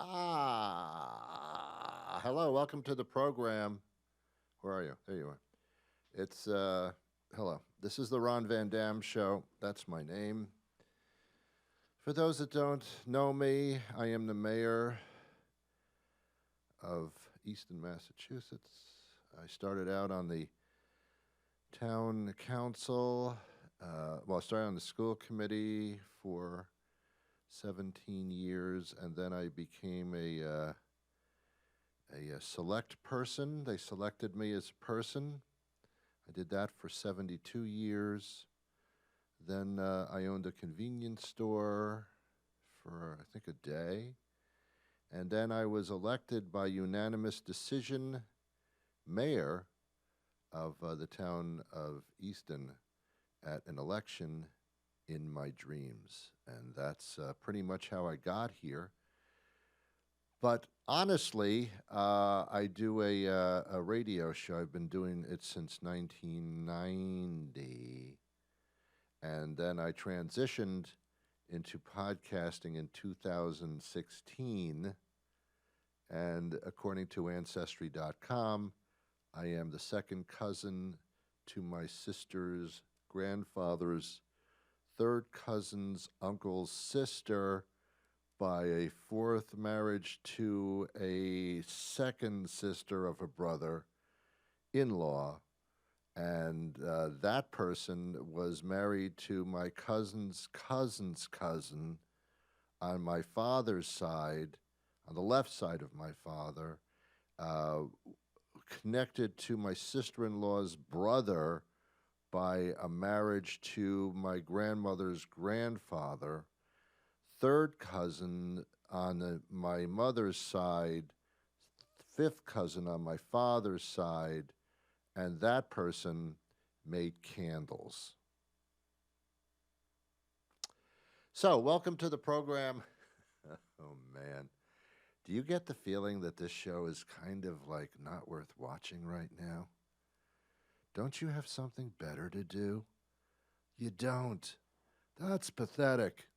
Hello, welcome to the program. Where are you? There you are. It's, hello. This is the Ron Van Dam Show. That's my name. For those that don't know me, I am the mayor of Easton, Massachusetts. I started out on the town council. I started on the school committee for 17 years, and then I became a select person. They selected me as a person. I did that for 72 years. Then I owned a convenience store for, I think, a day. And then I was elected by unanimous decision mayor of the town of Easton at an election in my dreams. And that's pretty much how I got here. But honestly, I do a radio show. I've been doing it since 1990. And then I transitioned into podcasting in 2016. And according to Ancestry.com, I am the second cousin to my sister's grandfather's third cousin's uncle's sister by a fourth marriage to a second sister of a brother-in-law. And that person was married to my cousin's cousin's cousin on my father's side, on the left side of my father, uh, connected to my sister-in-law's brother by a marriage to my grandmother's grandfather, third cousin on my mother's side, fifth cousin on my father's side, and that person made candles. So, welcome to the program. Oh, man. Do you get the feeling that this show is kind of like not worth watching right now? Don't you have something better to do? You don't. That's pathetic.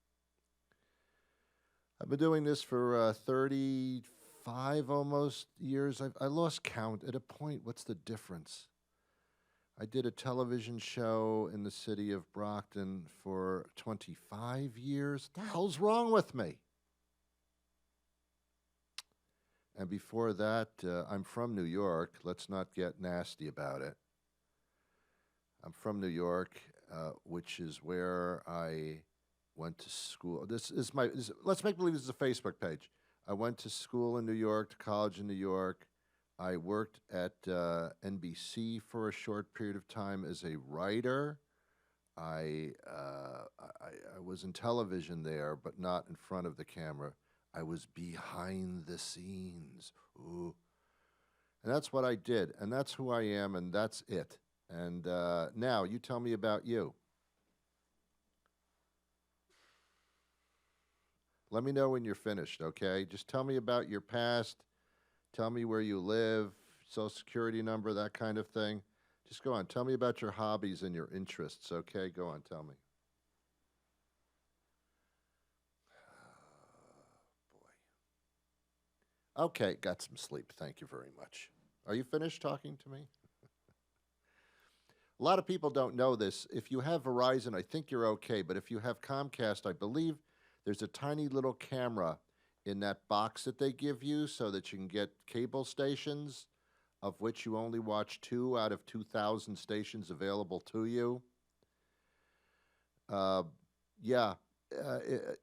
I've been doing this for 35 almost years. I lost count. At a point, what's the difference? I did a television show in the city of Brockton for 25 years. What the hell's wrong with me? And before that, I'm from New York. Let's not get nasty about it. I'm from New York, which is where I went to school. Let's make believe this is a Facebook page. I went to school in New York, to college in New York. I worked at NBC for a short period of time as a writer. I was in television there, but not in front of the camera. I was behind the scenes. Ooh. And that's what I did, and that's who I am, and that's it. And now, you tell me about you. Let me know when you're finished, okay? Just tell me about your past. Tell me where you live, social security number, that kind of thing. Just go on. Tell me about your hobbies and your interests, okay? Go on, tell me. Boy. Okay, got some sleep. Thank you very much. Are you finished talking to me? A lot of people don't know this. If you have Verizon, I think you're okay. But if you have Comcast, I believe there's a tiny little camera in that box that they give you so that you can get cable stations, of which you only watch 2 out of 2,000 stations available to you. Uh, yeah,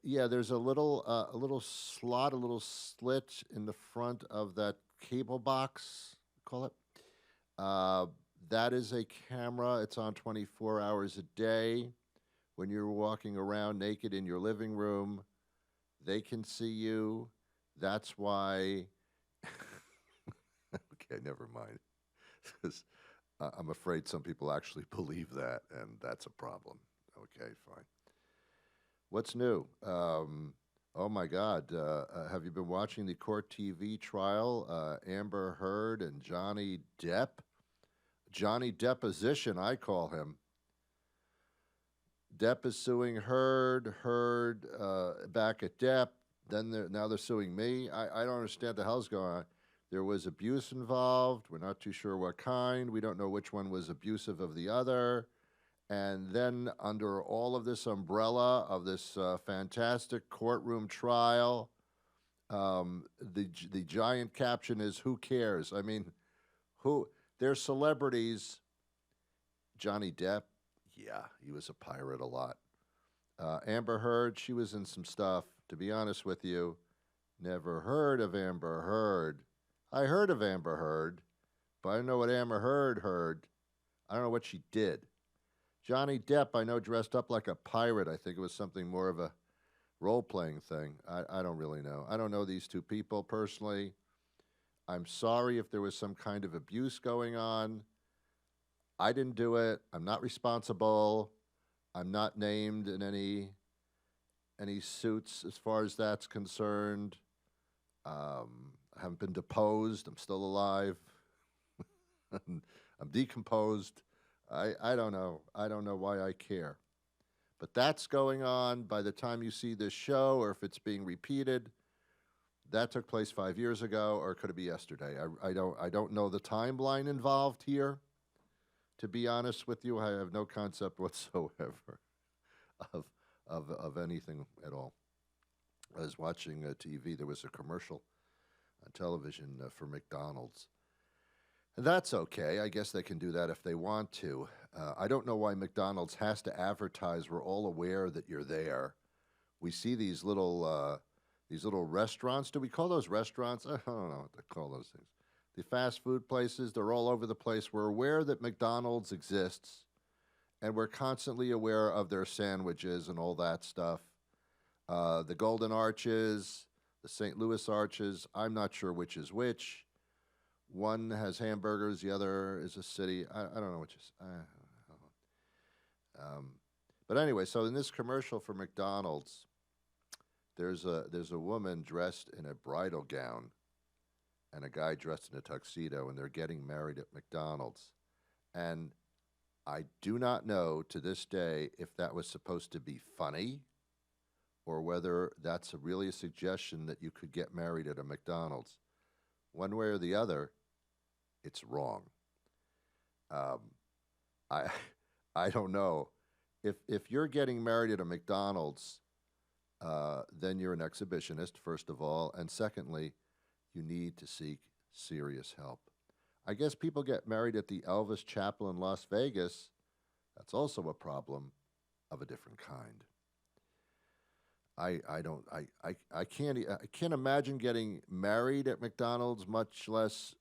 yeah. There's a little slot, a little slit in the front of that cable box. Call it. Uh, that is a camera. It's on 24 hours a day. When you're walking around naked in your living room, they can see you. That's why. Okay, never mind. 'Cause, I'm afraid some people actually believe that, and that's a problem. Okay, fine. What's new? Oh my God. Have you been watching the court TV trial? Amber Heard and Johnny Depp? Johnny Deposition, I call him. Depp is suing Heard back at Depp. Then now they're suing me. I don't understand the hell's going on. There was abuse involved. We're not too sure what kind. We don't know which one was abusive of the other. And then, under all of this umbrella of this fantastic courtroom trial, the giant caption is "Who cares?" I mean, who? They're celebrities. Johnny Depp, yeah, he was a pirate a lot. Amber Heard, she was in some stuff. To be honest with you, never heard of Amber Heard. I heard of Amber Heard, but I don't know what Amber Heard heard. I don't know what she did. Johnny Depp, I know, dressed up like a pirate. I think it was something more of a role playing thing. I don't really know. I don't know these two people personally. I'm sorry if there was some kind of abuse going on. I didn't do it. I'm not responsible. I'm not named in any suits as far as that's concerned. I haven't been deposed. I'm still alive. I'm decomposed. I don't know. I don't know why I care. But that's going on by the time you see this show, or if it's being repeated. That took place 5 years ago, or could it be yesterday? I don't know the timeline involved here. To be honest with you, I have no concept whatsoever of of anything at all. I was watching TV. There was a commercial on television for McDonald's. And that's okay. I guess they can do that if they want to. I don't know why McDonald's has to advertise. We're all aware that you're there. We see these little restaurants. Do we call those restaurants? I don't know what to call those things. The fast food places, they're all over the place. We're aware that McDonald's exists, and we're constantly aware of their sandwiches and all that stuff. The Golden Arches, the St. Louis Arches, I'm not sure which is which. One has hamburgers, the other is a city. I don't know which is. But anyway, so in this commercial for McDonald's, there's a woman dressed in a bridal gown and a guy dressed in a tuxedo, and they're getting married at McDonald's. And I do not know to this day if that was supposed to be funny or whether that's really a suggestion that you could get married at a McDonald's. One way or the other, it's wrong. Um, I I don't know. If you're getting married at a McDonald's, then you're an exhibitionist, first of all, and secondly, you need to seek serious help. I guess people get married at the Elvis Chapel in Las Vegas. That's also a problem of a different kind. I don't I can't imagine getting married at McDonald's, much less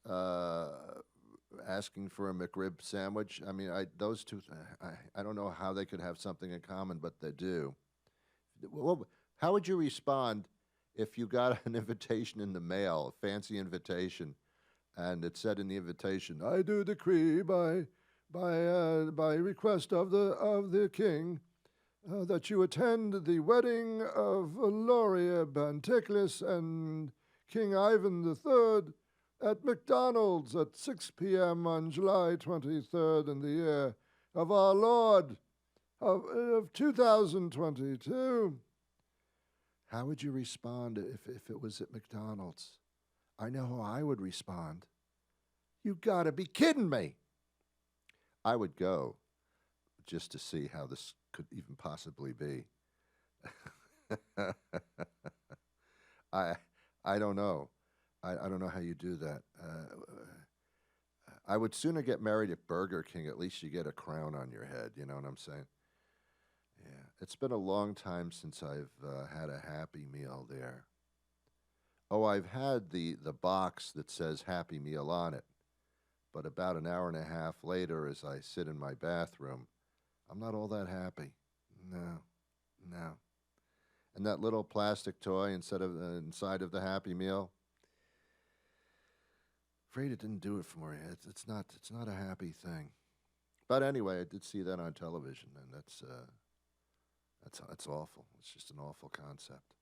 asking for a McRib sandwich. I mean, those two. I don't know how they could have something in common, but they do. Well, how would you respond if you got an invitation in the mail, a fancy invitation, and it said in the invitation, "I do decree by request of the king." That you attend the wedding of Loria Bantiklis and King Ivan III at McDonald's at 6 p.m. on July 23rd in the year of our Lord of 2022. How would you respond if it was at McDonald's? I know how I would respond. You gotta be kidding me. I would go just to see how this could even possibly be. I I don't know. I don't know how you do that. I would sooner get married at Burger King. At least you get a crown on your head. You know what I'm saying? Yeah. It's been a long time since I've had a Happy Meal there. Oh, I've had the box that says Happy Meal on it. But about an hour and a half later, as I sit in my bathroom, I'm not all that happy. No, no. And that little plastic toy inside of the Happy Meal, afraid it didn't do it for me. It's not a happy thing. But anyway, I did see that on television, and that's awful. It's just an awful concept.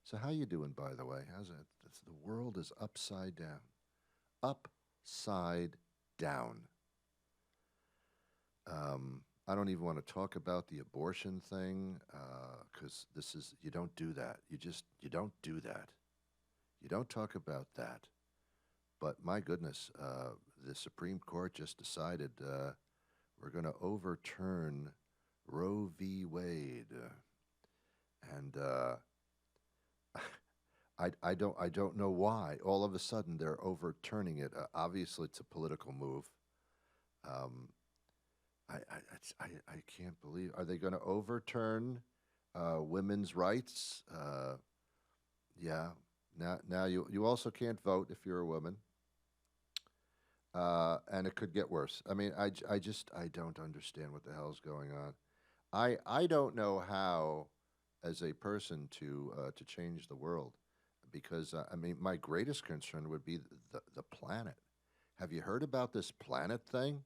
So how you doing, by the way? How's it? The world is upside down, upside down. I don't even want to talk about the abortion thing because this is, you don't do that. You don't do that. You don't talk about that. But my goodness, the Supreme Court just decided we're going to overturn Roe v. Wade. And I don't know why. All of a sudden, they're overturning it. Obviously, it's a political move. Um, I can't believe. Are they going to overturn women's rights? Yeah. Now you also can't vote if you're a woman, and it could get worse. I mean, I don't understand what the hell's going on. I don't know how, as a person, to change the world, because I mean, my greatest concern would be the planet. Have you heard about this planet thing?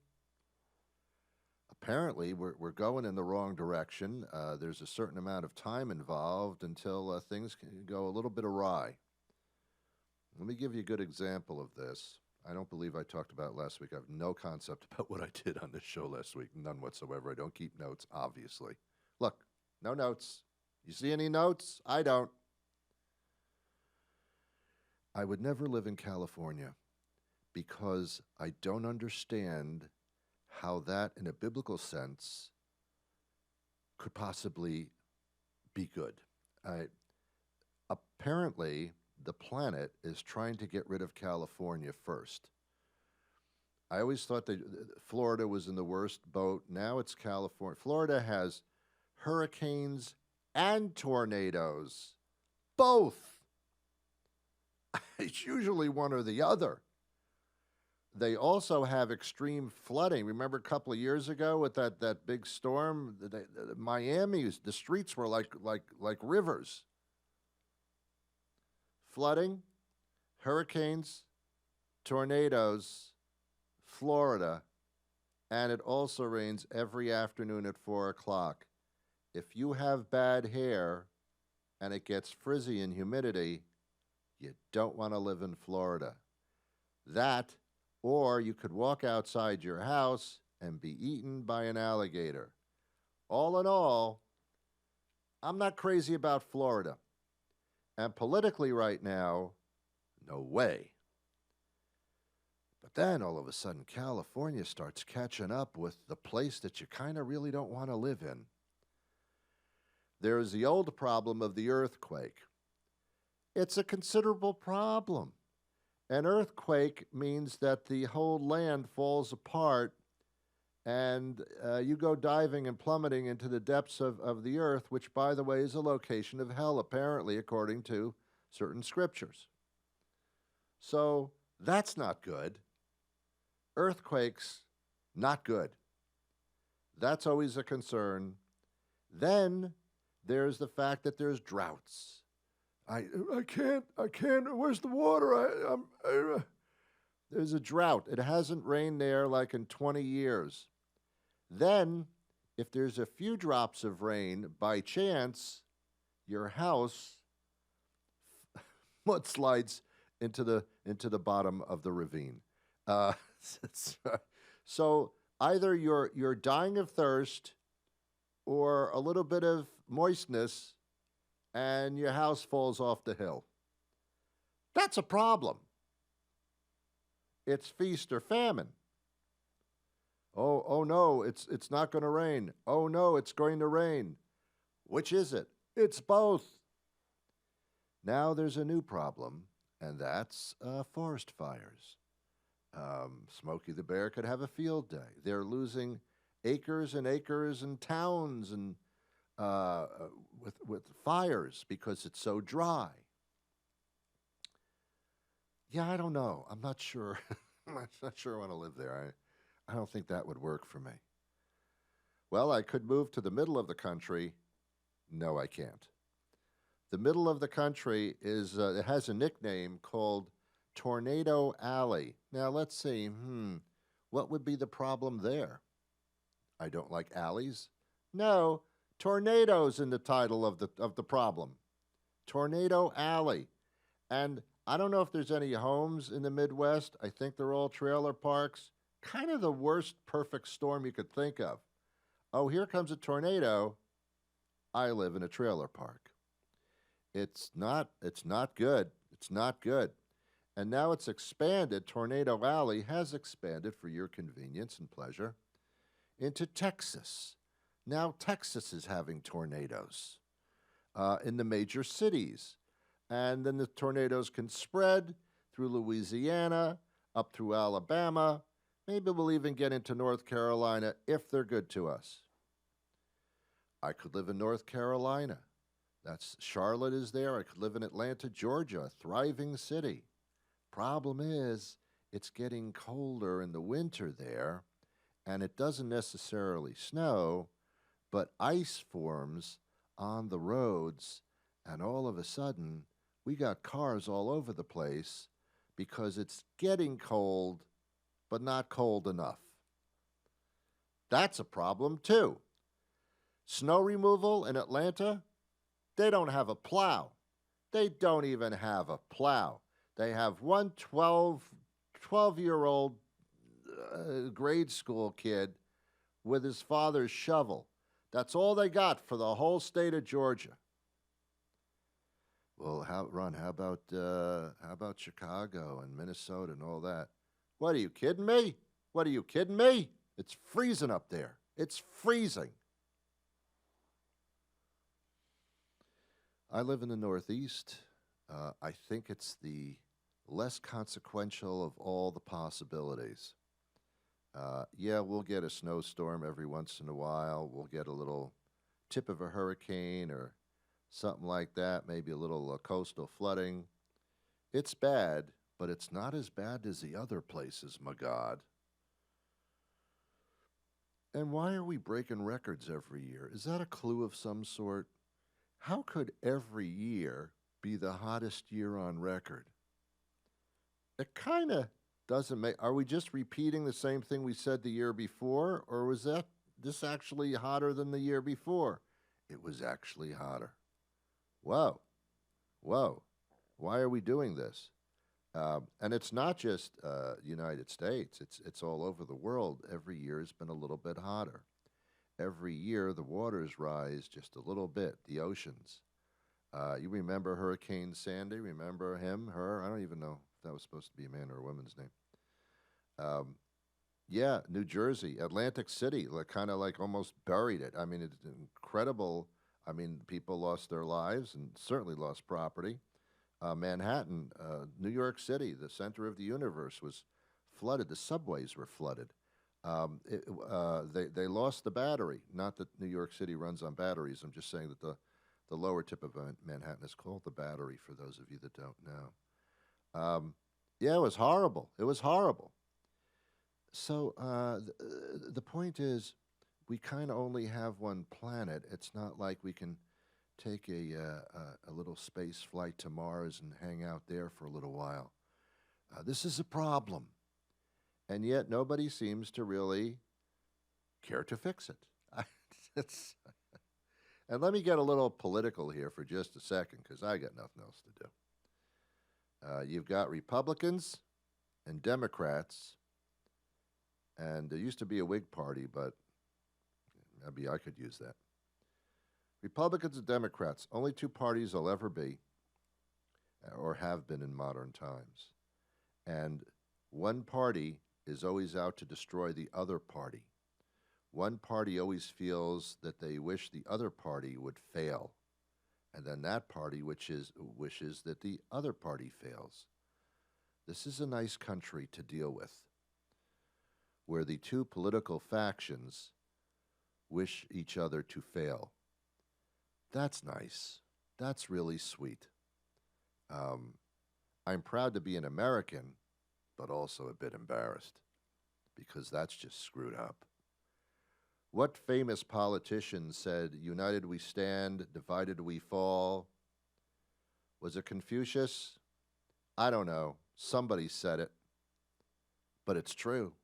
Apparently we're going in the wrong direction. There's a certain amount of time involved until things can go a little bit awry. Let me give you a good example of this. I don't believe I talked about it last week. I have no concept about what I did on this show last week, none whatsoever. I don't keep notes, obviously. Look, no notes. You see any notes? I don't. I would never live in California because I don't understand how that, in a biblical sense, could possibly be good. Apparently, the planet is trying to get rid of California first. I always thought that Florida was in the worst boat. Now it's California. Florida has hurricanes and tornadoes, both. It's usually one or the other. They also have extreme flooding. Remember a couple of years ago with that big storm? Miami, the streets were like rivers. Flooding, hurricanes, tornadoes, Florida, and it also rains every afternoon at 4 o'clock. If you have bad hair and it gets frizzy in humidity, you don't want to live in Florida. That, or you could walk outside your house and be eaten by an alligator. All in all, I'm not crazy about Florida. And politically right now, no way. But then all of a sudden, California starts catching up with the place that you kind of really don't want to live in. There is the old problem of the earthquake. It's a considerable problem. An earthquake means that the whole land falls apart and you go diving and plummeting into the depths of the earth, which, by the way, is a location of hell, apparently, according to certain scriptures. So that's not good. Earthquakes, not good. That's always a concern. Then there's the fact that there's droughts. I can't, where's the water? There's a drought. It hasn't rained there like in 20 years. Then, if there's a few drops of rain, by chance, your house mudslides into the bottom of the ravine. So either you're dying of thirst or a little bit of moistness and your house falls off the hill. That's a problem. It's feast or famine. Oh no, it's not going to rain. Oh no, it's going to rain. Which is it? It's both. Now there's a new problem, and that's forest fires. Smokey the Bear could have a field day. They're losing acres and acres and towns and with fires because it's so dry. Yeah, I don't know. I'm not sure. I'm not sure I want to live there. I don't think that would work for me. Well, I could move to the middle of the country. No, I can't. The middle of the country is it has a nickname called Tornado Alley. Now let's see. What would be the problem there? I don't like alleys. No, tornadoes in the title of the problem. Tornado Alley. And I don't know if there's any homes in the Midwest. I think they're all trailer parks. Kind of the worst perfect storm you could think of. Oh, here comes a tornado. I live in a trailer park. It's not good. It's not good. And now it's expanded. Tornado Alley has expanded for your convenience and pleasure into Texas. Now Texas is having tornadoes in the major cities. And then the tornadoes can spread through Louisiana, up through Alabama. Maybe we'll even get into North Carolina if they're good to us. I could live in North Carolina. That's Charlotte is there. I could live in Atlanta, Georgia, a thriving city. Problem is, it's getting colder in the winter there, and it doesn't necessarily snow, but ice forms on the roads, and all of a sudden, we got cars all over the place because it's getting cold, but not cold enough. That's a problem, too. Snow removal in Atlanta, they don't have a plow. They don't even have a plow. They have one 12-year-old grade school kid with his father's shovel. That's all they got for the whole state of Georgia. Well, Ron, how about Chicago and Minnesota and all that? What, are you kidding me? What, are you kidding me? It's freezing up there. It's freezing. I live in the Northeast. I think it's the less consequential of all the possibilities. Yeah, we'll get a snowstorm every once in a while. We'll get a little tip of a hurricane or something like that, maybe a little coastal flooding. It's bad, but it's not as bad as the other places, my God. And why are we breaking records every year? Is that a clue of some sort? How could every year be the hottest year on record? It kind of doesn't make... Are we just repeating the same thing we said the year before? Or was this actually hotter than the year before? It was actually hotter. Whoa. Whoa. Why are we doing this? And it's not just United States. It's all over the world. Every year has been a little bit hotter. Every year, the waters rise just a little bit, the oceans. You remember Hurricane Sandy? Remember him, her? I don't even know if that was supposed to be a man or a woman's name. Yeah, New Jersey, Atlantic City, kind of like almost buried it. I mean, it's incredible. I mean, people lost their lives and certainly lost property. Manhattan, New York City, the center of the universe, was flooded. The subways were flooded. They lost the battery. Not that New York City runs on batteries. I'm just saying that the lower tip of Manhattan is called the Battery, for those of you that don't know. Yeah, it was horrible. It was horrible. So the point is, we kind of only have one planet. It's not like we can take a little space flight to Mars and hang out there for a little while. This is a problem. And yet nobody seems to really care to fix it. And let me get a little political here for just a second, because I got nothing else to do. You've got Republicans and Democrats, and there used to be a Whig party, but maybe I could use that. Republicans and Democrats, only two parties there'll ever be, or have been in modern times. And one party is always out to destroy the other party. One party always feels that they wish the other party would fail, and then that party wishes that the other party fails. This is a nice country to deal with, where the two political factions wish each other to fail. That's nice. That's really sweet. I'm proud to be an American, but also a bit embarrassed, because that's just screwed up. What famous politician said, "United we stand, divided we fall"? Was it Confucius? I don't know. Somebody said it. But it's true.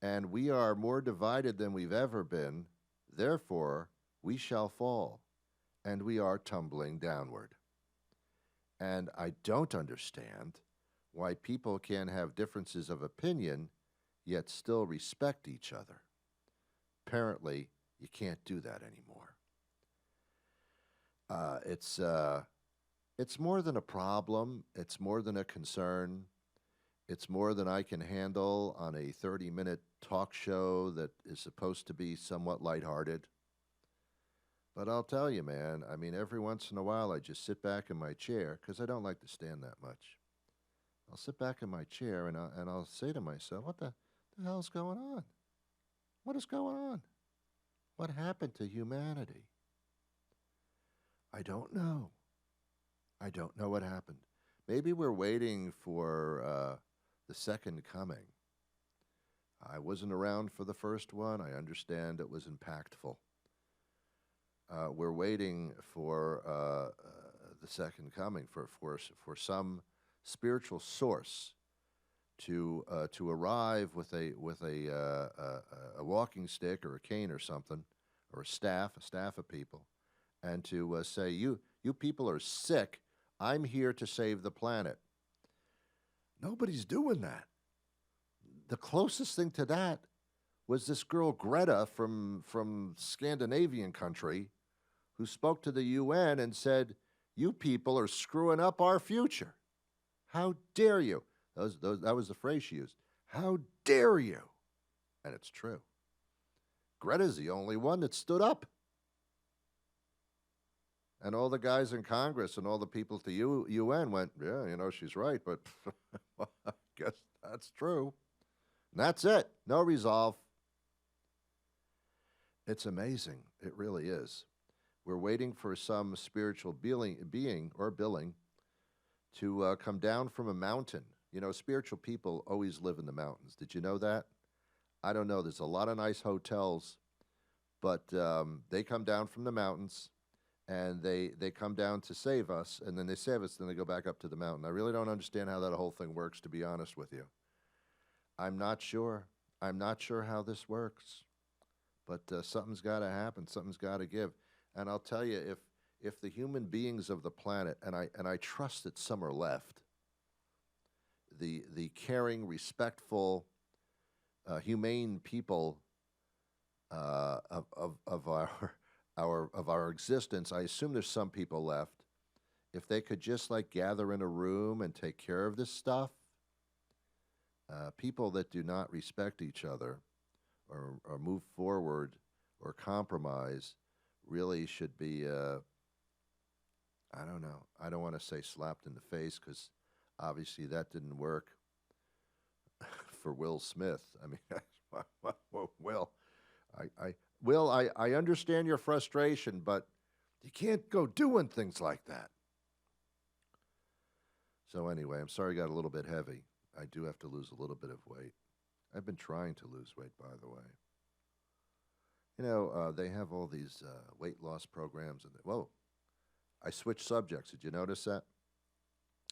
And we are more divided than we've ever been. Therefore, we shall fall. And we are tumbling downward. And I don't understand why people can have differences of opinion, yet still respect each other. Apparently, You can't do that anymore. Uh, it's uh, it's more than a problem. It's more than a concern. It's more than I can handle on a 30-minute talk show that is supposed to be somewhat lighthearted. But I'll tell you, man, I mean, every once in a while I just sit back in my chair because I don't like to stand that much. I'll sit back in my chair and I'll say to myself, what the hell's going on? What is going on? What happened to humanity? I don't know. I don't know what happened. Maybe we're waiting for the second coming. I wasn't around for the first one. I understand it was impactful. We're waiting for the second coming for some spiritual source to arrive with a walking stick or a cane or something, or a staff of people, and to say, you people are sick. I'm here to save the planet. Nobody's doing that. The closest thing to that was this girl Greta from Scandinavian country, who spoke to the UN and said, "You people are screwing up our future. How dare you?" That was the phrase she used. How dare you? And it's true. Greta's the only one that stood up. And all the guys in Congress and all the people at the UN went, yeah, she's right, but I guess that's true. And that's it. No resolve. It's amazing. It really is. We're waiting for some spiritual being or billing to come down from a mountain. Spiritual people always live in the mountains. Did you know that? I don't know. There's a lot of nice hotels, but they come down from the mountains, and they come down to save us, and then they save us, then they go back up to the mountain. I really don't understand how that whole thing works, to be honest with you. I'm not sure. I'm not sure how this works, but something's got to happen. Something's got to give. And I'll tell you, if the human beings of the planet, and I trust that some are left, the caring, respectful, humane people of our existence, I assume there's some people left. If they could just gather in a room and take care of this stuff, people that do not respect each other or move forward or compromise really should be, I don't know. I don't want to say slapped in the face, because obviously that didn't work for Will Smith. I mean, Will, I understand your frustration, but you can't go doing things like that. So anyway, I'm sorry I got a little bit heavy. I do have to lose a little bit of weight. I've been trying to lose weight, by the way. They have all these weight loss programs. Whoa, I switched subjects. Did you notice that?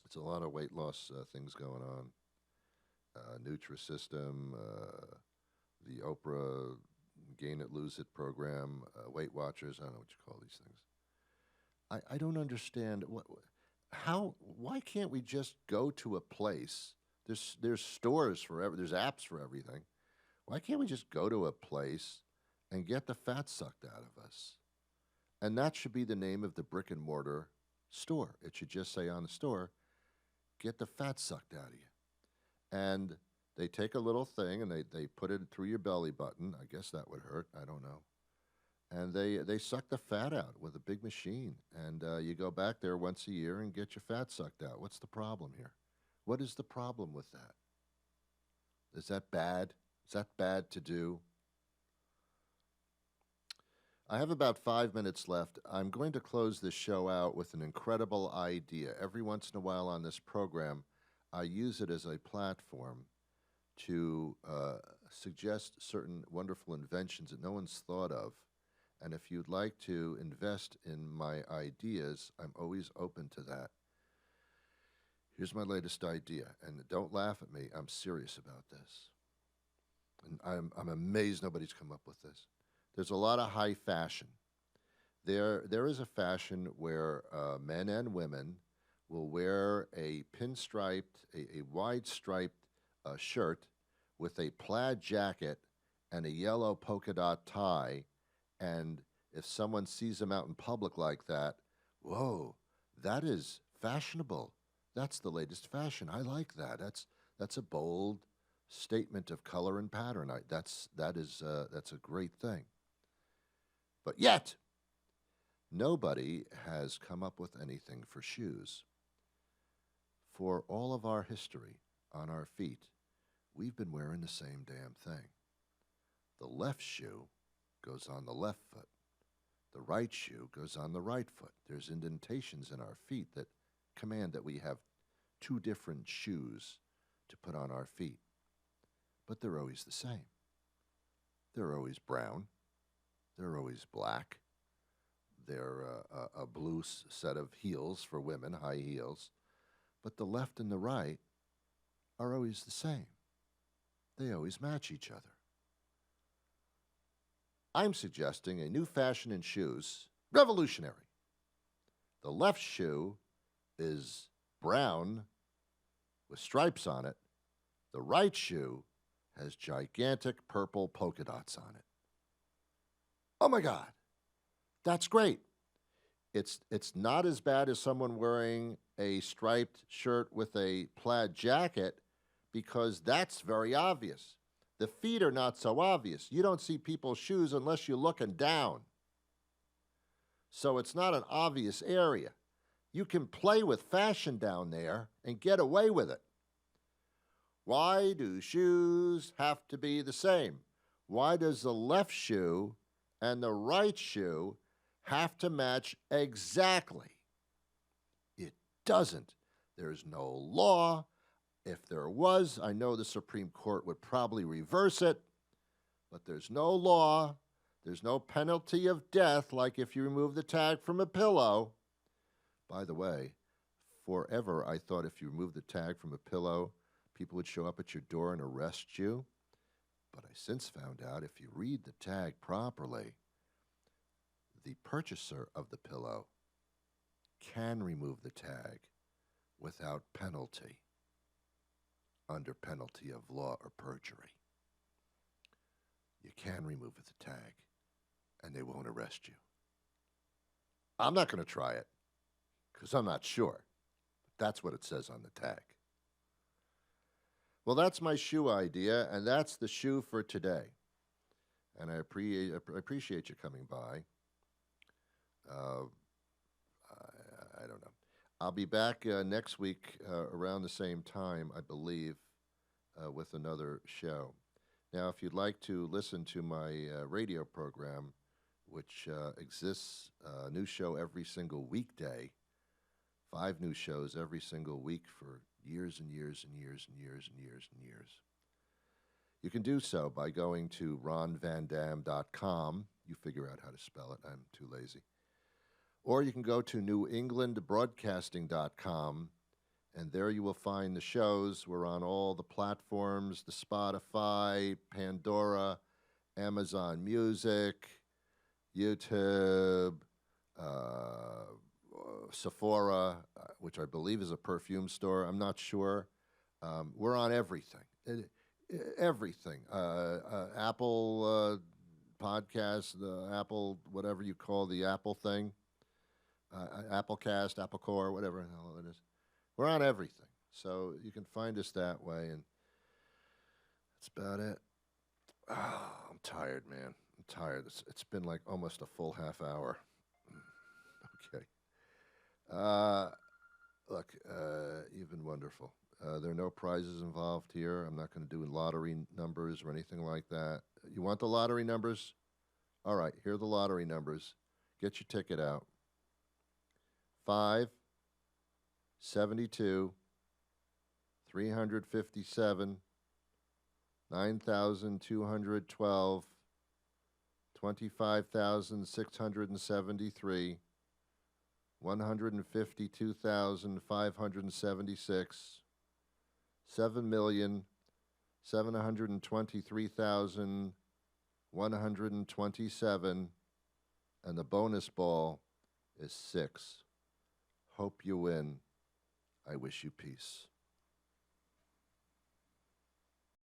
It's a lot of weight loss things going on. Nutrisystem, the Oprah Gain It, Lose It program, Weight Watchers. I don't know what you call these things. I don't understand why can't we just go to a place? There's stores for there's apps for everything. Why can't we just go to a place and get the fat sucked out of us? And that should be the name of the brick and mortar store. It should just say on the store, get the fat sucked out of you. And they take a little thing and they put it through your belly button. I guess that would hurt. I don't know. And they suck the fat out with a big machine. And you go back there once a year and get your fat sucked out. What's the problem here? What is the problem with that? Is that bad? Is that bad to do? I have about 5 minutes left. I'm going to close this show out with an incredible idea. Every once in a while on this program, I use it as a platform to suggest certain wonderful inventions that no one's thought of. And if you'd like to invest in my ideas, I'm always open to that. Here's my latest idea, and don't laugh at me. I'm serious about this. And I'm amazed nobody's come up with this. There's a lot of high fashion. There is a fashion where men and women will wear a pinstriped, a wide striped shirt with a plaid jacket and a yellow polka dot tie And if someone sees them out in public like that, whoa, that is fashionable. That's the latest fashion. I like that. That's a bold statement of color and pattern. That's a great thing. But yet, nobody has come up with anything for shoes. For all of our history on our feet, we've been wearing the same damn thing. The left shoe goes on the left foot. The right shoe goes on the right foot. There's indentations in our feet that command that we have two different shoes to put on our feet. But they're always the same. They're always brown. They're always black. They're a blue set of heels for women, high heels. But the left and the right are always the same. They always match each other. I'm suggesting a new fashion in shoes, revolutionary. The left shoe is brown with stripes on it. The right shoe has gigantic purple polka dots on it. Oh my God, that's great. It's not as bad as someone wearing a striped shirt with a plaid jacket because that's very obvious. The feet are not so obvious. You don't see people's shoes unless you're looking down. So it's not an obvious area. You can play with fashion down there and get away with it. Why do shoes have to be the same? Why does the left shoe and the right shoe have to match exactly? It doesn't. There's no law. If there was, I know the Supreme Court would probably reverse it, but there's no law. There's no penalty of death like if you remove the tag from a pillow. By the way, forever I thought if you remove the tag from a pillow, people would show up at your door and arrest you. But I since found out if you read the tag properly, the purchaser of the pillow can remove the tag without penalty, under penalty of law or perjury. You can remove the tag, and they won't arrest you. I'm not going to try it, because I'm not sure. But that's what it says on the tag. Well, that's my shoe idea, and that's the shoe for today. And I appreciate you coming by. I don't know. I'll be back next week around the same time, I believe, with another show. Now, if you'd like to listen to my radio program, which exists, a new show every single weekday, 5 new shows every single week for years and years and years and years and years and years. You can do so by going to ronvandam.com. You figure out how to spell it. I'm too lazy. Or you can go to newenglandbroadcasting.com, and there you will find the shows. We're on all the platforms, the Spotify, Pandora, Amazon Music, YouTube, Sephora, which I believe is a perfume store. I'm not sure. We're on everything. Everything. Apple Podcasts, the Apple, whatever you call the Apple thing. Applecast, Apple Core, whatever the hell it is. We're on everything. So you can find us that way, and that's about it. Oh, I'm tired, man. I'm tired. It's been like almost a full half hour. Okay. Look, you've been wonderful. There are no prizes involved here. I'm not going to do lottery numbers or anything like that. You want the lottery numbers? All right, here are the lottery numbers. Get your ticket out. 5, 72, 357, 9,212, 25,673, 152,576, 7,723,127, and the bonus ball is 6. Hope you win. I wish you peace.